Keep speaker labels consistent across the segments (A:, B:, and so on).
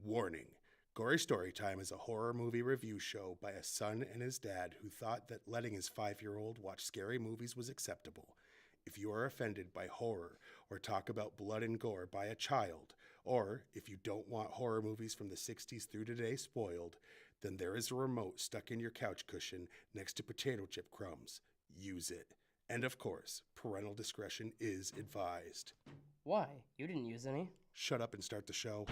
A: Warning. Gory Storytime is a horror movie review show by a son and his dad who thought that letting his 5-year-old watch scary movies was acceptable. If you are offended by horror or talk about blood and gore by a child, or if you don't want horror movies from the 60s through today spoiled, then there is a remote stuck in your couch cushion next to potato chip crumbs. Use it. And of course, parental discretion is advised.
B: Why? You didn't use any.
A: Shut up and start the show.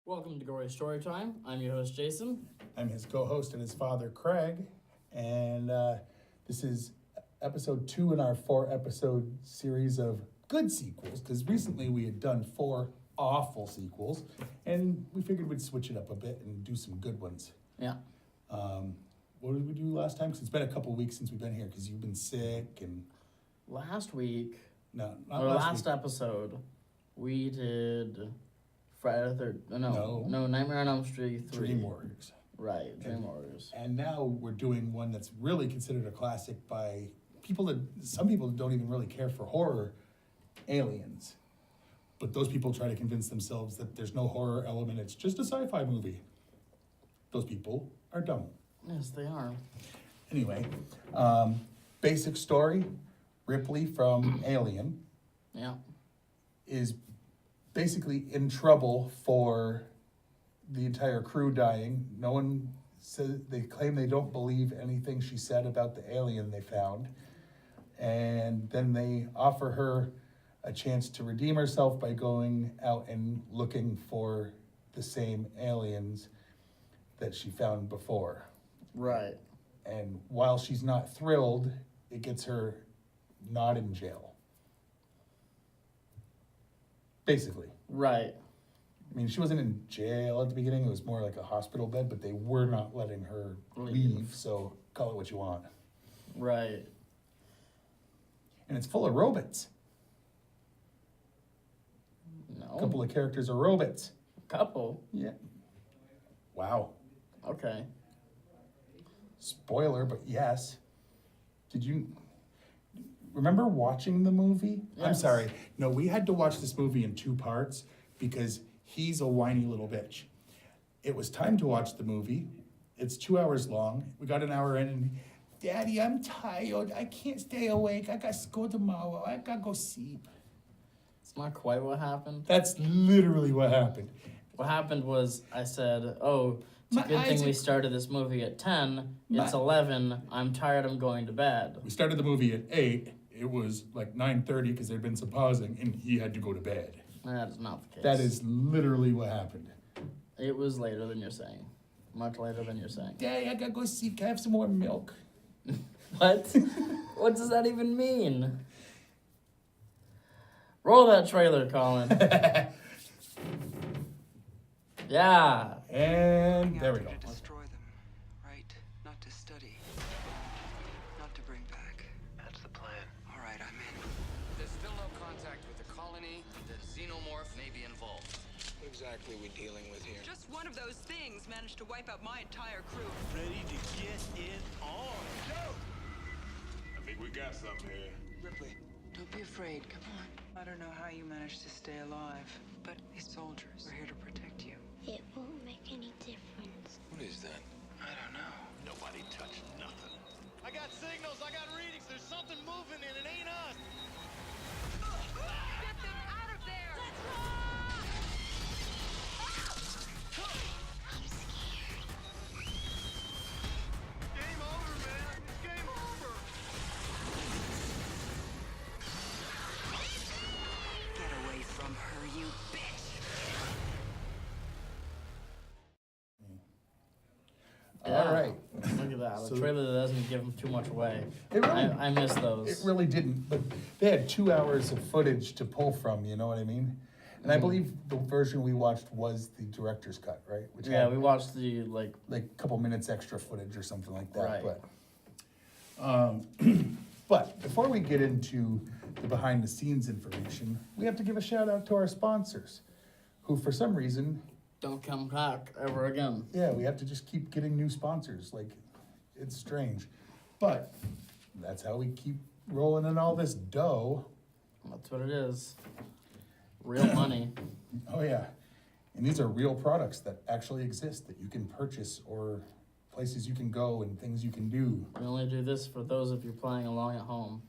C: Welcome to Gory Storytime. I'm your host, Jason.
D: I'm his co-host and his father, Craig, and this is episode 2 in our 4-episode series of good sequels, because recently we had done 4 awful sequels, and we figured we'd switch it up a bit and do some good ones.
C: Yeah.
D: What did we do last time? Because it's been a couple weeks since we've been here, because you've been sick, and...
C: Last week,
D: No, not
C: or
D: last week.
C: episode, we did Friday the 3rd. No, Nightmare on Elm Street 3.
D: Dream Warriors.
C: Right, Dream Warriors.
D: And now we're doing one that's really considered a classic by people that, some people don't even really care for horror, Aliens. But those people try to convince themselves that there's no horror element, it's just a sci-fi movie. Those people are dumb.
C: Yes, they are.
D: Anyway, basic story, Ripley from Alien
C: Yeah.
D: is basically in trouble for the entire crew dying. No one says, they claim they don't believe anything she said about the alien they found. And then they offer her a chance to redeem herself by going out and looking for the same aliens that she found before.
C: Right.
D: And while she's not thrilled, it gets her not in jail. Basically.
C: Right.
D: I mean, she wasn't in jail at the beginning. It was more like a hospital bed, but they were not letting her leave, so call it what you want.
C: Right.
D: And it's full of robots.
C: No.
D: A couple of characters are robots.
C: Couple?
D: Yeah. Wow.
C: Okay.
D: Spoiler, but yes. Did you remember watching the movie? I'm
C: Yes.
D: sorry. No, we had to watch this movie in 2 parts because he's a whiny little bitch. It was time to watch the movie. It's 2 hours long. We got an hour in and, Daddy, I'm tired. I can't stay awake. I got to go tomorrow. I got to go sleep.
C: It's not quite what happened.
D: That's literally what happened.
C: What happened was I said, oh, it's a
D: My
C: good thing
D: eyes
C: we
D: are-
C: started this movie at 10. It's
D: My-
C: 11. I'm tired. I'm going to bed.
D: We started the movie at 8. It was like 9:30 because there'd been some pausing, and he had to go to bed.
C: That is not the case.
D: That is literally what happened.
C: It was later than you're saying. Much later than you're saying.
D: Daddy, I gotta go see. Can I have some more milk?
C: What? What does that even mean? Roll that trailer, Colin. Yeah.
D: And there we go.
E: To destroy them, right? Not to study. Not to bring back.
F: That's the plan.
E: All right, I'm in.
G: There's still no contact with the colony. The xenomorph may be involved.
F: What exactly are we dealing with here?
E: Just one of those things managed to wipe out my entire crew.
F: Ready to get it on. Go!
H: I think we got something here.
F: Ripley.
E: Don't be afraid, come on. I don't know how you managed to stay alive, but these soldiers, we're here to protect you.
I: It won't make any difference.
F: What is that?
E: I don't know.
H: Nobody touched nothing.
F: I got signals, I got readings. There's something moving and it ain't us.
E: Get them out of there! Let's run!
I: I'm scared.
F: Game over, man. It's game over.
E: Get away from her, you bitch!
D: All right.
C: Look at that. The
D: So-
C: trailer doesn't give them too much away.
D: It really-
C: I miss those.
D: It really didn't, but they had 2 hours of footage to pull from, you know what I mean? And I believe the version we watched was the director's cut, right? Which
C: Yeah,
D: had
C: we watched the
D: like a couple minutes extra footage or something like that.
C: Right.
D: But before we get into the behind the scenes information, we have to give a shout out to our sponsors, who for some reason,
C: don't come back ever again.
D: yeah, we have to just keep getting new sponsors. Like, it's strange. But that's how we keep rolling in all this dough.
C: That's what it is. Real money.
D: Oh yeah. And these are real products that actually exist that you can purchase, or places you can go and things you can do.
C: We only do this for those of you playing along at home.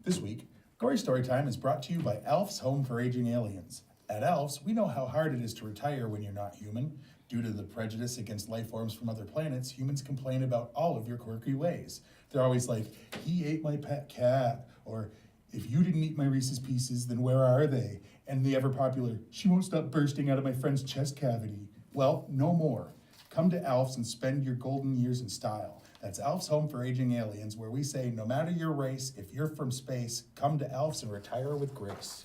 D: This week, Gory Storytime is brought to you by Alf's Home for Aging Aliens. At Alf's, we know how hard it is to retire when you're not human. Due to the prejudice against life forms from other planets, humans complain about all of your quirky ways. They're always like, he ate my pet cat, or if you didn't eat my Reese's Pieces, then where are they? And the ever popular, she won't stop bursting out of my friend's chest cavity. Well, no more. Come to Alf's and spend your golden years in style. That's Alf's Home for Aging Aliens, where we say, no matter your race, if you're from space, come to Alf's and retire with grace.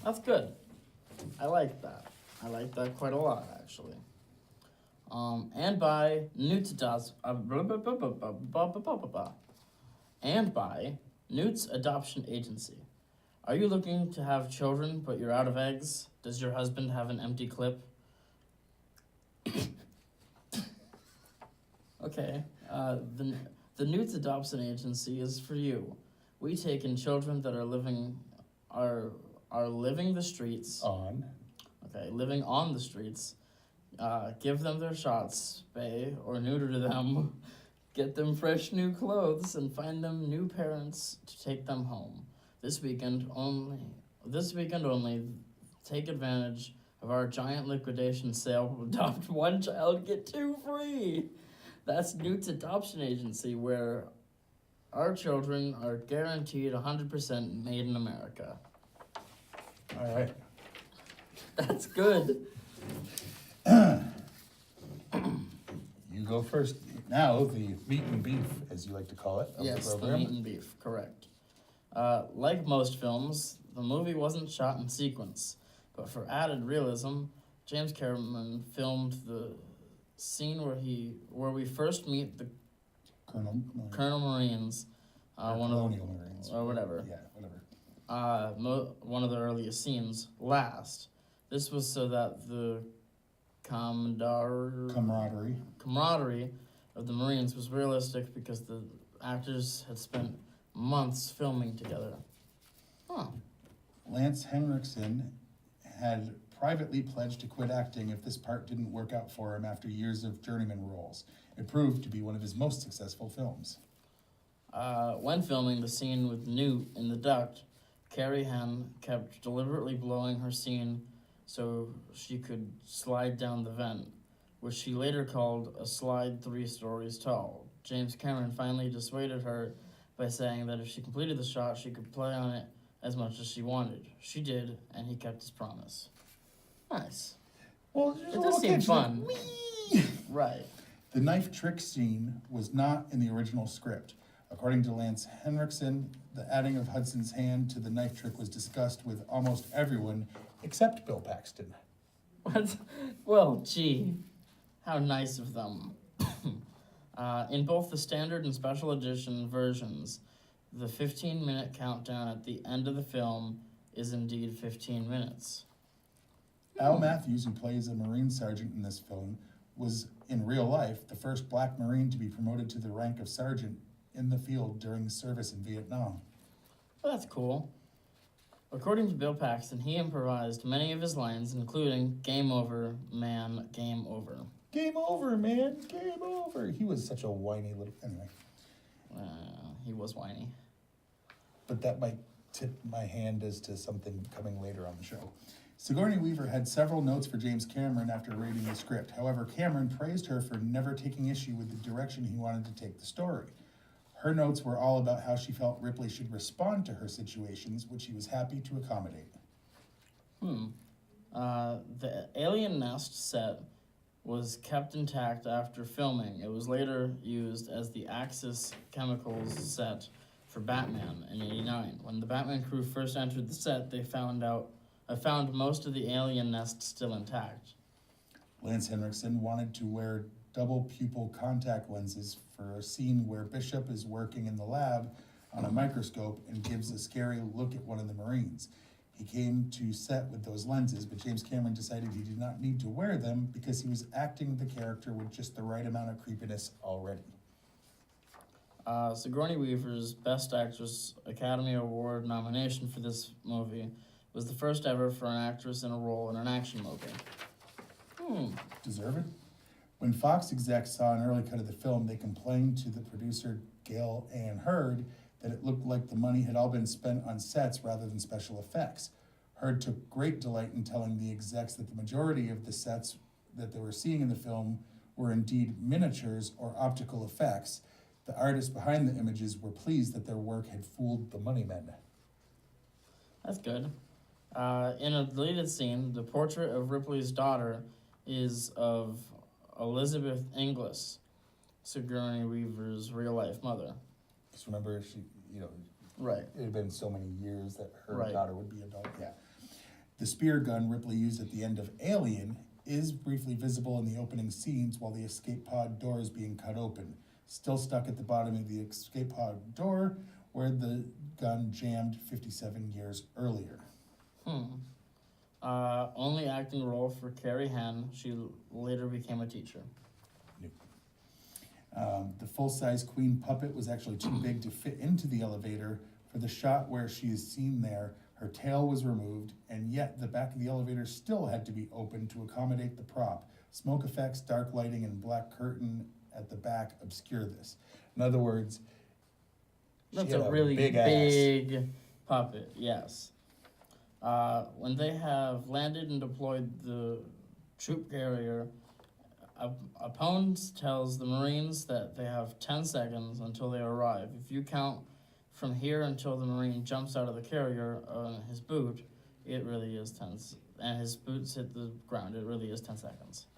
C: That's good. I like that. I like that quite a lot, actually. And by Newt's and by Newt's Adoption Agency. Are you looking to have children, but you're out of eggs? Does your husband have an empty clip? Okay. The Newt's Adoption Agency is for you. We take in children that are living the streets. Living on the streets. Give them their shots, spay or neuter them, get them fresh new clothes, and find them new parents to take them home. This weekend only, take advantage of our giant liquidation sale. Adopt one child, get two free. That's Newt's Adoption Agency, where our children are guaranteed 100% made in America.
D: All right.
C: That's good.
D: You go first. Now, the meat and beef, as you like to call it, of
C: Yes,
D: the
C: the
D: program.
C: meat and beef, correct. Like most films, the movie wasn't shot in sequence, but for added realism, James Cameron filmed the scene where we first meet the Colonel Marines,
D: Colonial Marines.
C: or whatever.
D: Yeah, whatever.
C: One of the earliest scenes last. This was so that the camaraderie of the Marines was realistic, because the actors had spent months filming together. Huh.
D: Lance Henriksen had privately pledged to quit acting if this part didn't work out for him after years of journeyman roles. It proved to be one of his most successful films.
C: When filming the scene with Newt in the duct, Carrie Henn kept deliberately blowing her scene so she could slide down the vent, which she later called a slide 3 stories tall. James Cameron finally dissuaded her by saying that if she completed the shot, she could play on it as much as she wanted. She did, and he kept his promise. Nice.
D: Well,
C: It does seem fun. Right.
D: The knife trick scene was not in the original script. According to Lance Henriksen, the adding of Hudson's hand to the knife trick was discussed with almost everyone except Bill Paxton.
C: What? Well, gee, how nice of them. In both the standard and special edition versions, the 15-minute countdown at the end of the film is indeed 15 minutes.
D: Al Matthews, who plays a Marine sergeant in this film, was, in real life, the first black Marine to be promoted to the rank of sergeant in the field during service in Vietnam.
C: Well, that's cool. According to Bill Paxton, he improvised many of his lines, including "Game over, man, game over."
D: Game over, man, game over. He was such a whiny little... Anyway.
C: He was whiny.
D: But that might tip my hand as to something coming later on the show. Sigourney Weaver had several notes for James Cameron after reading the script. However, Cameron praised her for never taking issue with the direction he wanted to take the story. Her notes were all about how she felt Ripley should respond to her situations, which he was happy to accommodate.
C: The alien nest set was kept intact after filming. It was later used as the Axis Chemicals set for Batman in '89. When the Batman crew first entered the set, they found most of the alien nest still intact.
D: Lance Henriksen wanted to wear double pupil contact lenses for a scene where Bishop is working in the lab on a microscope and gives a scary look at one of the Marines. He came to set with those lenses, but James Cameron decided he did not need to wear them because he was acting the character with just the right amount of creepiness already.
C: Sigourney Weaver's Best Actress Academy Award nomination for this movie was the first ever for an actress in a role in an action movie.
D: Deserved? When Fox execs saw an early cut of the film, they complained to the producer, Gail Ann Hurd, that it looked like the money had all been spent on sets rather than special effects. Hurd took great delight in telling the execs that the majority of the sets that they were seeing in the film were indeed miniatures or optical effects. The artists behind the images were pleased that their work had fooled the money men.
C: That's good. In a deleted scene, the portrait of Ripley's daughter is of Elizabeth Inglis, Sigourney Weaver's real-life mother.
D: Just remember, she,
C: Right.
D: it had been so many years that her
C: Right.
D: daughter would be adult. Yeah. The spear gun Ripley used at the end of Alien is briefly visible in the opening scenes while the escape pod door is being cut open. Still stuck at the bottom of the escape pod door where the gun jammed 57 years earlier.
C: Only acting role for Carrie Henn. She later became a teacher.
D: The full-size queen puppet was actually too big to fit into the elevator. For the shot where she is seen there, her tail was removed, and yet the back of the elevator still had to be opened to accommodate the prop. Smoke effects, dark lighting, and black curtain at the back obscure this. In other words,
C: That's
D: she had
C: a really
D: big
C: big puppet, yes. When they have landed and deployed the troop carrier, Apone tells the Marines that they have 10 seconds until they arrive. If you count from here until the Marine jumps out of the carrier on his boot, it really is 10, and his boots hit the ground, it really is 10 seconds.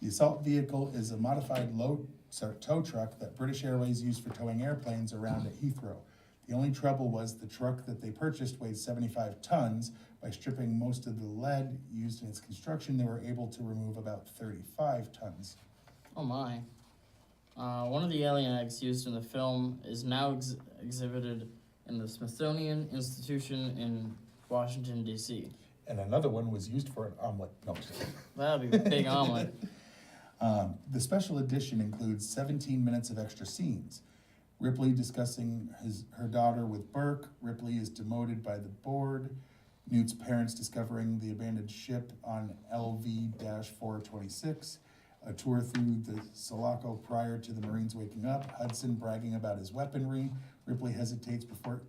D: The assault vehicle is a modified tow truck that British Airways used for towing airplanes around at Heathrow. The only trouble was the truck that they purchased weighed 75 tons. By stripping most of the lead used in its construction, they were able to remove about 35 tons.
C: Oh my. One of the alien eggs used in the film is now exhibited in the Smithsonian Institution in Washington, D.C.
D: And another one was used for an omelet. No, just kidding.
C: That'd be a big omelet.
D: The special edition includes 17 minutes of extra scenes. Ripley discussing her daughter with Burke. Ripley is demoted by the board. Newt's parents discovering the abandoned ship on LV-426. A tour through the Sulaco prior to the Marines waking up. Hudson bragging about his weaponry. Ripley hesitates before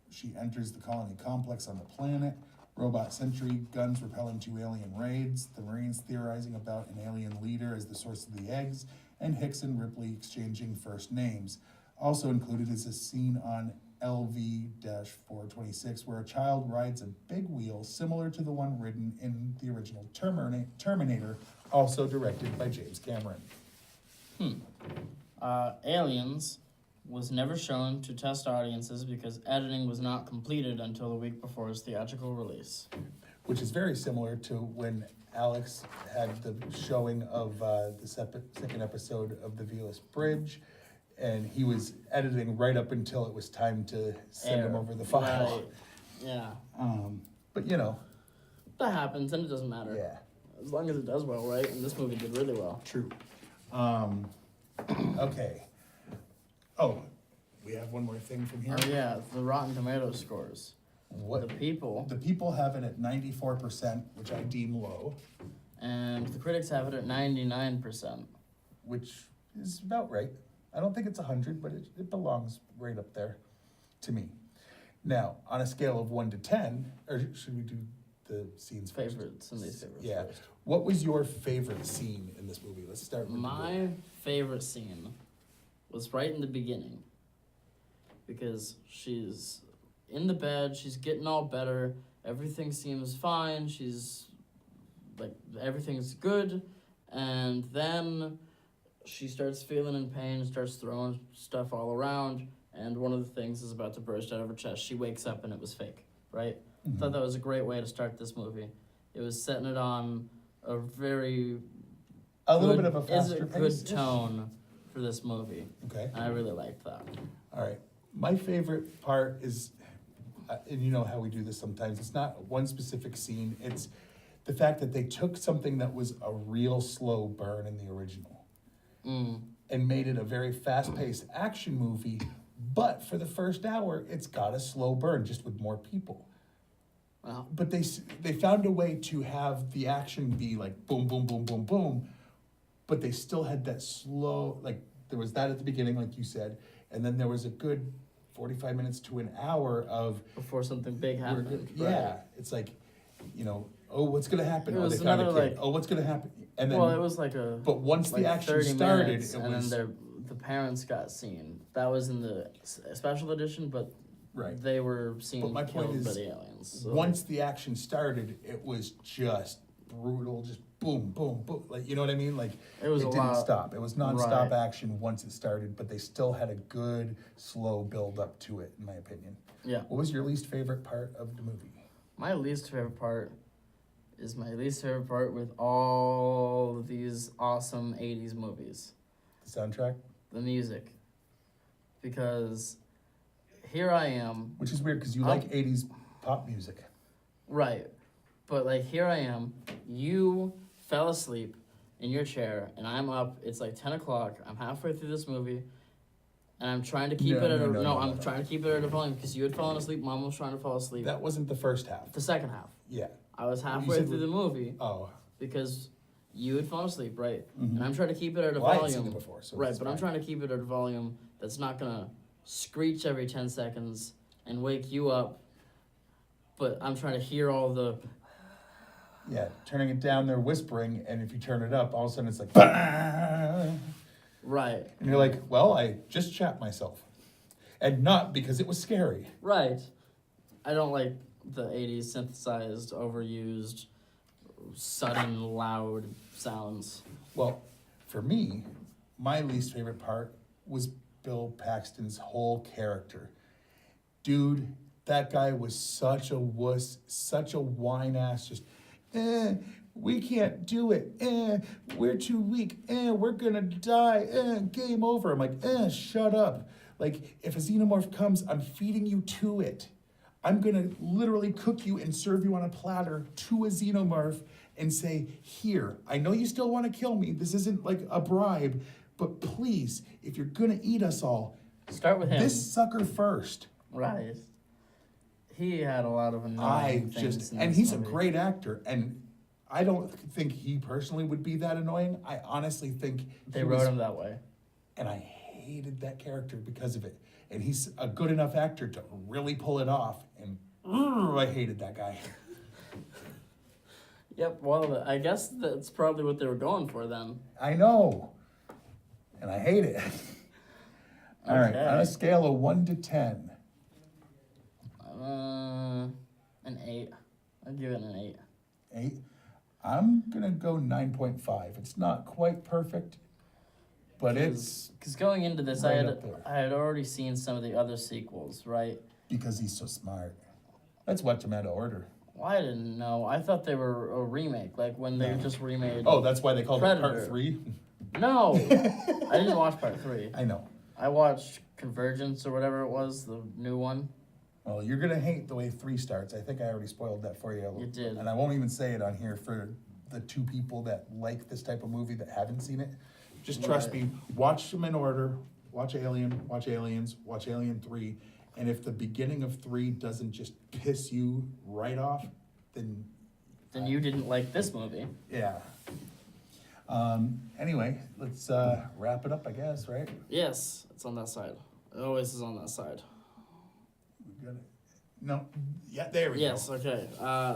D: she enters the colony complex on the planet. Robot sentry guns repelling 2 alien raids. The Marines theorizing about an alien leader as the source of the eggs. And Hicks and Ripley exchanging first names. Also included is a scene on LV-426 where a child rides a big wheel similar to the one ridden in the original Terminator, also directed by James Cameron.
C: Aliens was never shown to test audiences because editing was not completed until the week before its theatrical release.
D: Which is very similar to when Alex had the showing of the second episode of The Vilas Bridge, and he was editing right up until it was time to send him over the file.
C: Right. Yeah.
D: But you know.
C: That happens, and it doesn't matter.
D: Yeah.
C: As long as it does well, right? And this movie did really well.
D: True. Okay. Oh, we have one more thing from here.
C: Oh yeah, the Rotten Tomatoes scores.
D: What?
C: The people.
D: The people have it at 94%, which I deem low,
C: And the critics have it at 99%.
D: which is about right. I don't think it's 100, but it belongs right up there to me. Now, on a scale of 1 to 10, or should we do the scenes first?
C: Favorites, some of these favorites
D: Yeah.
C: first.
D: What was your favorite scene in this movie? Let's start with
C: My favorite scene was right in the beginning. Because she's in the bed, she's getting all better, everything seems fine, she's like, everything's good, and then she starts feeling in pain, starts throwing stuff all around, and one of the things is about to burst out of her chest. She wakes up and it was fake, right? I thought that was a great way to start this movie. It was setting it on a very
D: little
C: good-
D: bit of a faster
C: good
D: pace.
C: tone for this movie.
D: Okay.
C: And I really liked that.
D: All right. My favorite part is, and you know how we do this sometimes, it's not one specific scene, it's the fact that they took something that was a real slow burn in the original and made it a very fast-paced action movie, but for the first hour, it's got a slow burn, just with more people.
C: Wow.
D: But they found a way to have the action be like boom, boom, boom, boom, boom, but they still had that slow, like there was that at the beginning, like you said, and then there was a good 45 minutes to an hour of
C: Before something big happened.
D: yeah,
C: right.
D: it's like, oh, what's gonna happen?
C: It
D: Oh,
C: was
D: they found a
C: another,
D: kid.
C: like-
D: Oh, what's gonna happen? And then,
C: Well, it was like a.
D: but once
C: like
D: the action
C: 30
D: started,
C: minutes,
D: it
C: and
D: was
C: then the parents got seen. That was in the special edition, but
D: right.
C: they were seen
D: But my point
C: killed by
D: is,
C: the aliens. So.
D: Once the action started, it was just brutal, just boom, boom, boom. Like, you know what I mean? Like,
C: It was
D: it
C: a
D: didn't
C: lot-
D: stop. It was nonstop
C: right.
D: action once it started, but they still had a good, slow build up to it, in my opinion.
C: Yeah.
D: What was your least favorite part of the movie?
C: My least favorite part is my least favorite part with all of these awesome 80s movies.
D: The soundtrack?
C: The music. Because here I am.
D: Which is weird, because you like 80s pop music.
C: Right. But like here I am. You fell asleep in your chair and I'm up. It's like 10 o'clock. I'm halfway through this movie. And I'm trying to keep
D: No,
C: it at
D: no,
C: a
D: no, no,
C: I'm
D: no.
C: trying to keep it at a volume because you had fallen asleep. Mom was trying to fall asleep.
D: That wasn't the first half.
C: The second half.
D: Yeah.
C: I was halfway
D: said
C: through the movie
D: Oh.
C: because you had fallen asleep, right? And I'm trying to keep it at a
D: Well, I had
C: volume.
D: seen it before, so
C: right,
D: it's
C: but I'm
D: fine.
C: trying to keep it at a volume that's not gonna screech every 10 seconds and wake you up. But I'm trying to hear all the
D: Yeah, turning it down, they're whispering, and if you turn it up, all of a sudden it's like, and
C: right,
D: you're like, well, I just chapped myself. And not because it was scary.
C: right. I don't like the 80s synthesized, overused, sudden, loud sounds.
D: Well, for me, my least favorite part was Bill Paxton's whole character. Dude, that guy was such a wuss, such a whine ass, just, we can't do it, we're too weak, we're gonna die, game over. I'm like, shut up. Like, if a xenomorph comes, I'm feeding you to it. I'm gonna literally cook you and serve you on a platter to a xenomorph and say, here, I know you still wanna kill me, this isn't like a bribe, but please, if you're gonna eat us all,
C: Start with him.
D: this sucker first.
C: Right. He had a lot of annoying things in
D: and
C: this
D: he's a
C: movie.
D: great actor, and I don't think he personally would be that annoying. I honestly think
C: They
D: he
C: wrote
D: was-
C: him that way.
D: and I hated that character because of it. And he's a good enough actor to really pull it off, and I hated that guy.
C: Yep, well, I guess that's probably what they were going for then.
D: I know, and I hate it. All right,
C: Okay.
D: on a scale of 1 to 10,
C: An 8. I'd give it an 8.
D: 8. I'm gonna go 9.5. It's not quite perfect, but it's
C: Because going into this,
D: right up there.
C: I had already seen some of the other sequels, right?
D: because he's so smart. That's what Tomato order.
C: Well, I didn't know. I thought they were a remake, like when they
D: No.
C: just remade.
D: Oh, that's why they called it
C: Predator.
D: part 3?
C: No! I didn't watch part 3.
D: I know.
C: I watched Convergence or whatever it was, the new one.
D: Well, you're gonna hate the way 3 starts. I think I already spoiled that for you.
C: You did.
D: And I won't even say it on here for the 2 people that like this type of movie that haven't seen it. Just trust
C: Right.
D: me, watch them in order. Watch Alien, watch Aliens, watch Alien 3. And if the beginning of 3 doesn't just piss you right off, then
C: Then you didn't like this movie.
D: yeah. Anyway, let's wrap it up, I guess, right?
C: Yes, it's on that side. It always is on that side.
D: We got it. No, yeah, there we
C: Yes,
D: go.
C: okay.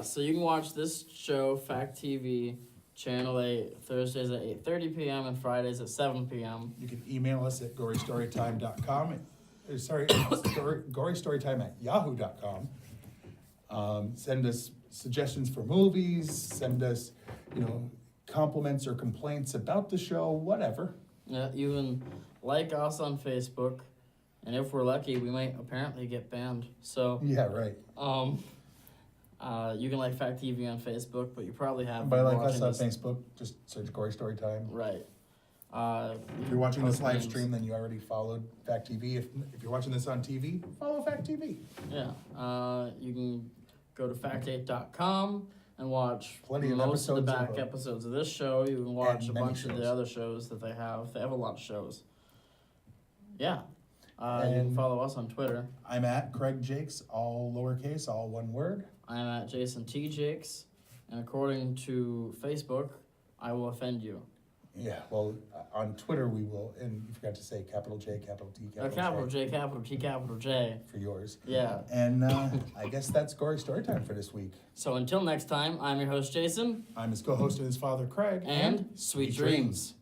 C: So you can watch this show, Fact TV, Channel 8, Thursdays at 8:30 p.m. and Fridays at 7 p.m.
D: You can email us at gorystorytime.com. gorystorytime@yahoo.com. Send us suggestions for movies, send us, compliments or complaints about the show, whatever.
C: Yeah, you can like us on Facebook, And if we're lucky, we might apparently get banned. So,
D: Yeah, right.
C: you can like Fact TV on Facebook, but you probably have.
D: By
C: been
D: like us
C: watching
D: on
C: this-
D: Facebook, just search Gory Story Time.
C: Right.
D: If you're watching this
C: post
D: live
C: memes.
D: stream, then you already followed Fact TV. If you're watching this on TV, follow Fact TV.
C: Yeah. You can go to fact8.com and watch
D: Plenty of
C: most of the
D: episodes
C: back
D: of them.
C: episodes of this show. You can watch
D: And
C: a
D: many
C: bunch of
D: shows.
C: the other shows that they have. They have a lot of shows. Yeah. You can
D: And-
C: follow us on Twitter.
D: I'm at Craig Jakes, all lowercase, all one word.
C: I'm at Jason T. Jakes. And according to Facebook, I will offend you.
D: Yeah, well, on Twitter we will, and you forgot to say capital J, capital T,
C: Capital J, capital T, capital J.
D: for yours.
C: Yeah.
D: And I guess that's Gory Story Time for this week.
C: So until next time, I'm your host, Jason.
D: I'm his co-host and his father, Craig.
C: And sweet dreams.